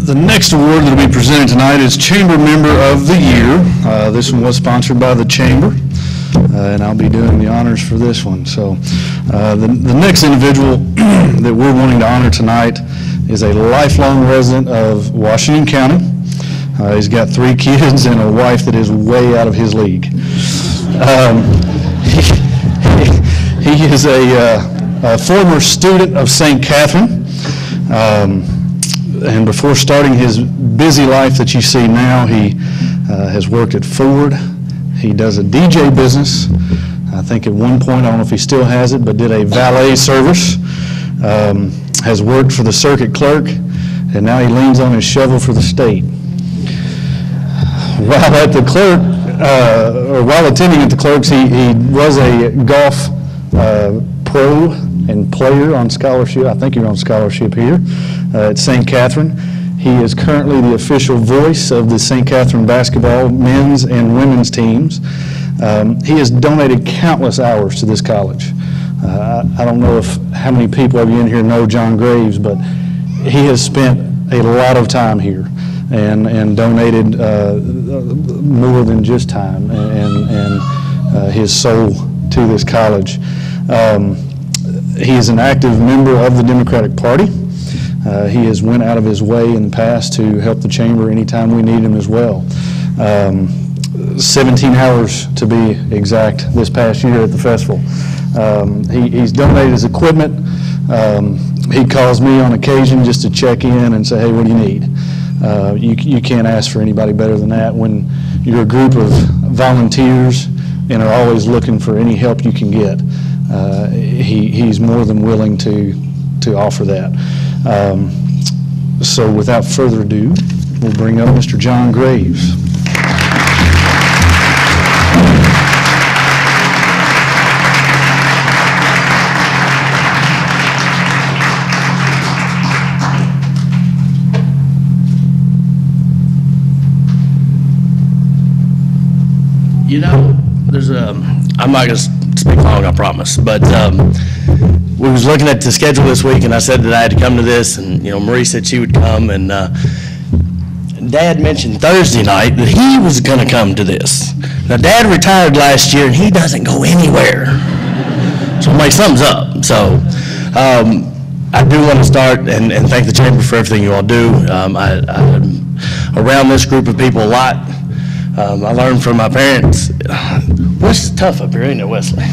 The next award that will be presented tonight is Chamber Member of the Year. This one was sponsored by the Chamber, and I'll be doing the honors for this one. So the next individual that we're wanting to honor tonight is a lifelong resident of Washington County. He's got 3 kids and a wife that is way out of his league. He is a former student of St. Catherine. And before starting his busy life that you see now, he has worked at Ford. He does a DJ business. I think at one point, I don't know if he still has it, but did a valet service. Has worked for the circuit clerk, and now he leans on his shovel for the state. While at the clerk, or while attending at the clerks, he was a golf pro and player on scholarship. I think you're on scholarship here at St. Catherine. He is currently the official voice of the St. Catherine basketball men's and women's teams. He has donated countless hours to this college. I don't know how many people of you in here know John Graves, but he has spent a lot of time here and donated more than just time and his soul to this college. He is an active member of the Democratic Party. He has went out of his way in the past to help the Chamber anytime we need him as well. 17 hours to be exact this past year at the festival. He's donated his equipment. He calls me on occasion just to check in and say, hey, what do you need? You can't ask for anybody better than that when you're a group of volunteers and are always looking for any help you can get. He's more than willing to offer that. So without further ado, we'll bring up Mr. John Graves. You know, I'm not going to speak long, I promise, but we was looking at the schedule this week, and I said that I had to come to this, and, you know, Marie said she would come, and Dad mentioned Thursday night that he was going to come to this. Now, Dad retired last year, and he doesn't go anywhere, so my thumbs up. So I do want to start and thank the Chamber for everything you all do. I'm around this group of people a lot. I learned from my parents. What's tough up here, ain't it, Wesley?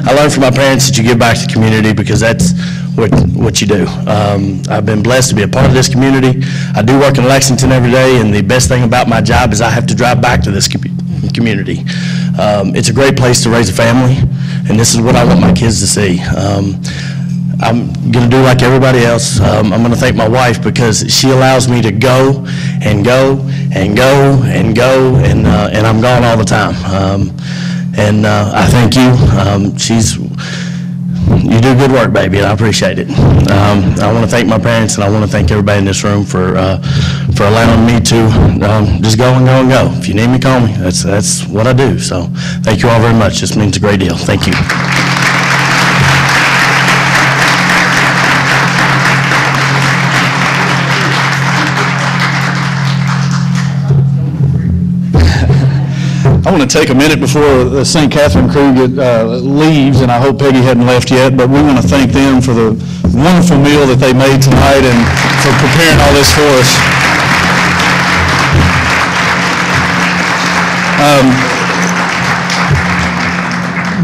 I learned from my parents that you give back to the community because that's what you do. I've been blessed to be a part of this community. I do work in Lexington every day, and the best thing about my job is I have to drive back to this community. It's a great place to raise a family, and this is what I want my kids to see. I'm going to do like everybody else. I'm going to thank my wife because she allows me to go and go and go and go, and I'm gone all the time. And I thank you. You do good work, baby, and I appreciate it. I want to thank my parents, and I want to thank everybody in this room for allowing me to just go and go and go. If you need me, call me. That's what I do. So thank you all very much. This means a great deal. Thank you. I want to take a minute before the St. Catherine crew leaves, and I hope Peggy hadn't left yet, but we want to thank them for the wonderful meal that they made tonight and for preparing all this for us.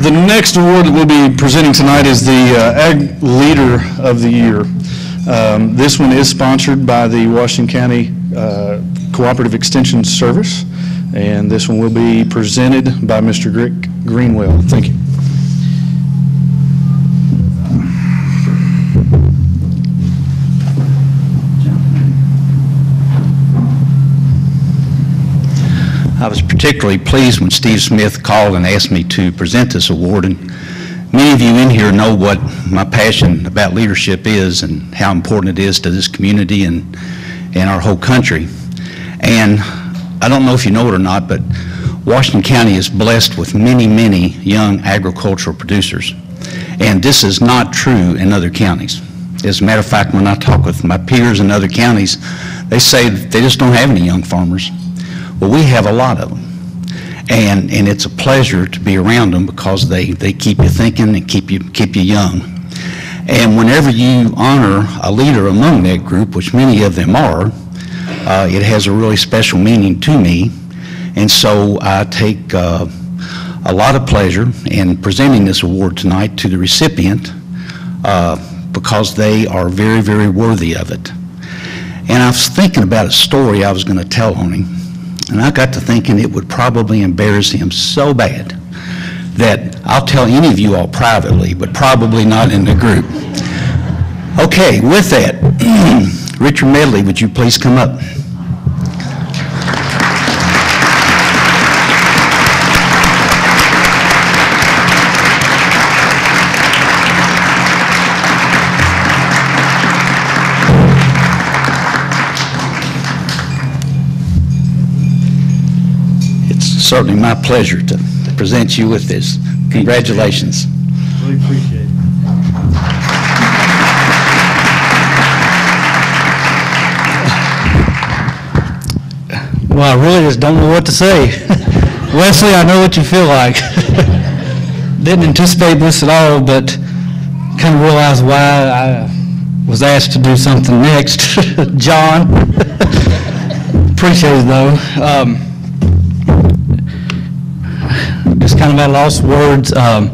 The next award that we'll be presenting tonight is the Ag Leader of the Year. This one is sponsored by the Washington County Cooperative Extension Service. And this one will be presented by Mr. Grigg Green. Thank you. I was particularly pleased when Steve Smith called and asked me to present this award. And many of you in here know what my passion about leadership is and how important it is to this community and our whole country. And I don't know if you know it or not, but Washington County is blessed with many, many young agricultural producers. And this is not true in other counties. As a matter of fact, when I talk with my peers in other counties, They say that they just don't have any young farmers. Well, we have a lot of them. And it's a pleasure to be around them because they keep you thinking and keep you young. And whenever you honor a leader among that group, which many of them are, it has a really special meaning to me. And so I take a lot of pleasure in presenting this award tonight to the recipient because they are very, very worthy of it. And I was thinking about a story I was going to tell on him. And I got to thinking it would probably embarrass him so bad that I'll tell any of you all privately, but probably not in the group. Okay, with that, Richard Medley, would you please come up? Certainly my pleasure to present you with this. Congratulations. Really appreciate it. Well, I really just don't know what to say. Wesley, I know what you feel like. Didn't anticipate this at all, but kind of realized why I was asked to do something next. John. Appreciate it, though. Just kind of at a loss of words, kind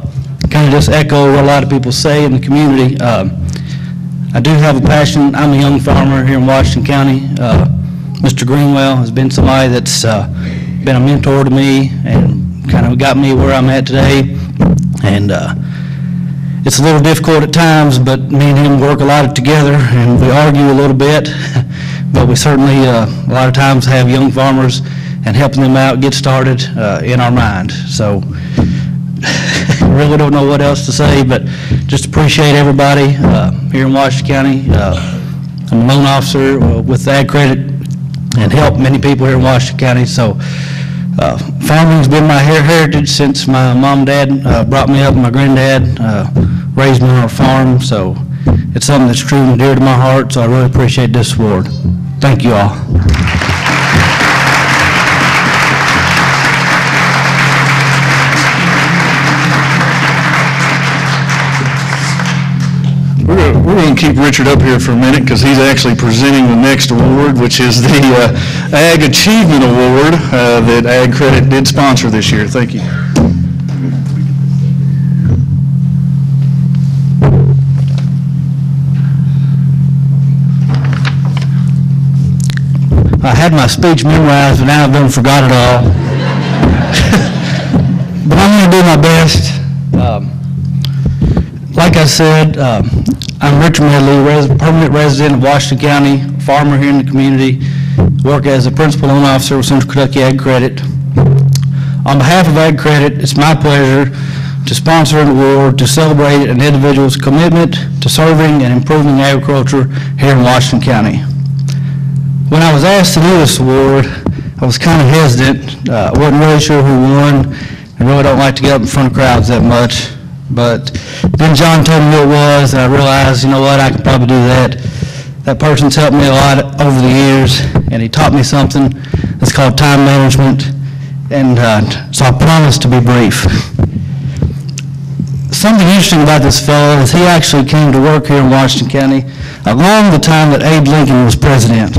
of just echo what a lot of people say in the community. I do have a passion. I'm a young farmer here in Washington County. Mr. Greenwell has been somebody that's been a mentor to me and kind of got me where I'm at today. And it's a little difficult at times, but me and him work a lot together and we argue a little bit, but we certainly a lot of times have young farmers and helping them out get started in our mind. So really don't know what else to say, but just appreciate everybody here in Washington County. I'm a loan officer with Ag Credit and help many people here in Washington County. So farming's been my heritage since my mom and dad brought me up, and my granddad raised me on our farm. So it's something that's true and dear to my heart, so I really appreciate this award. Thank you all. We're going to keep Richard up here for a minute because he's actually presenting the next award, which is the Ag Achievement Award that Ag Credit did sponsor this year. Thank you. I had my speech memorized, but now I've done forgot it all. But I'm going to do my best. Like I said, I'm Richard Medley, permanent resident of Washington County, farmer here in the community, work as a principal loan officer with Central Kentucky Ag Credit. On behalf of Ag Credit, it's my pleasure to sponsor an award to celebrate an individual's commitment to serving and improving agriculture here in Washington County. When I was asked to do this award, I was kind of hesitant. I wasn't really sure who won. I really don't like to get up in front of crowds that much. But then John told me who it was, and I realized, you know what, I could probably do that. That person's helped me a lot over the years, and he taught me something that's called time management, and so I promise to be brief. Something interesting about this fellow is he actually came to work here in Washington County along the time that Abe Lincoln was president.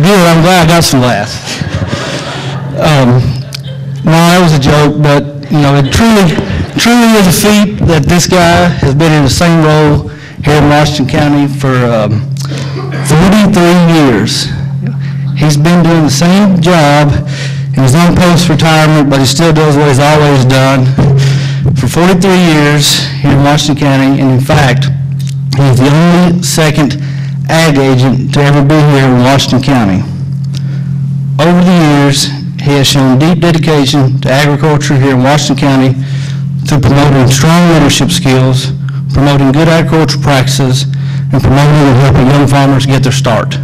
Good, I'm glad I got some laughs. No, that was a joke, but you know, it truly is a feat that this guy has been in the same role here in Washington County for 43 years. He's been doing the same job in his own post-retirement, but he still does what he's always done for 43 years here in Washington County, and in fact, he's the only second ag agent to ever be here in Washington County. Over the years, he has shown deep dedication to agriculture here in Washington County through promoting strong leadership skills, promoting good agricultural practices, and promoting and helping young farmers get their start.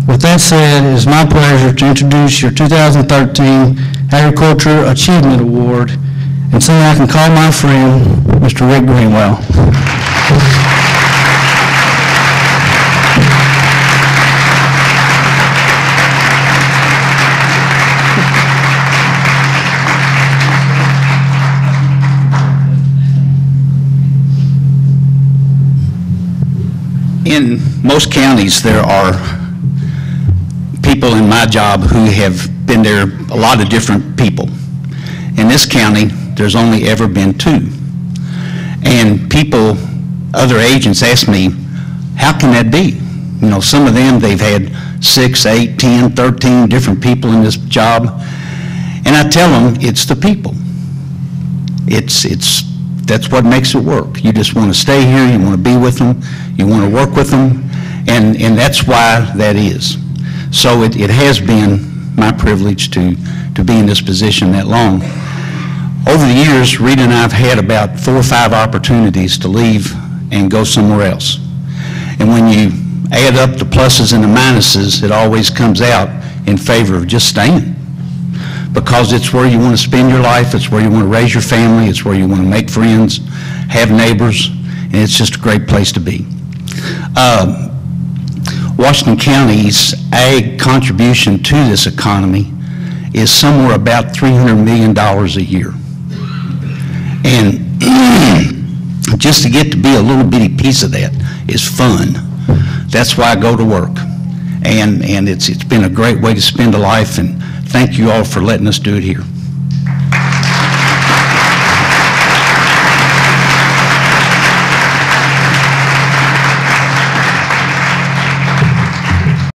With that said, it is my pleasure to introduce your 2013 Agriculture Achievement Award, and someone I can call my friend, Mr. Grigg Greenwell. In most counties, there are people in my job who have been there, a lot of different people. In this county, there's only ever been 2. And people, other agents ask me, how can that be? You know, some of them, they've had 6, 8, 10, 13 different people in this job. And I tell them, it's the people. That's what makes it work. You just want to stay here, you want to be with them, you want to work with them, and that's why that is. So it has been my privilege to be in this position that long. Over the years, Rita and I have had about 4 or 5 opportunities to leave and go somewhere else. And when you add up the pluses and the minuses, it always comes out in favor of just staying. Because it's where you want to spend your life, it's where you want to raise your family, it's where you want to make friends, have neighbors, and it's just a great place to be. Washington County's ag contribution to this economy is somewhere about $300 million a year. And just to get to be a little bitty piece of that is fun. That's why I go to work. And it's been a great way to spend a life, and thank you all for letting us do it here.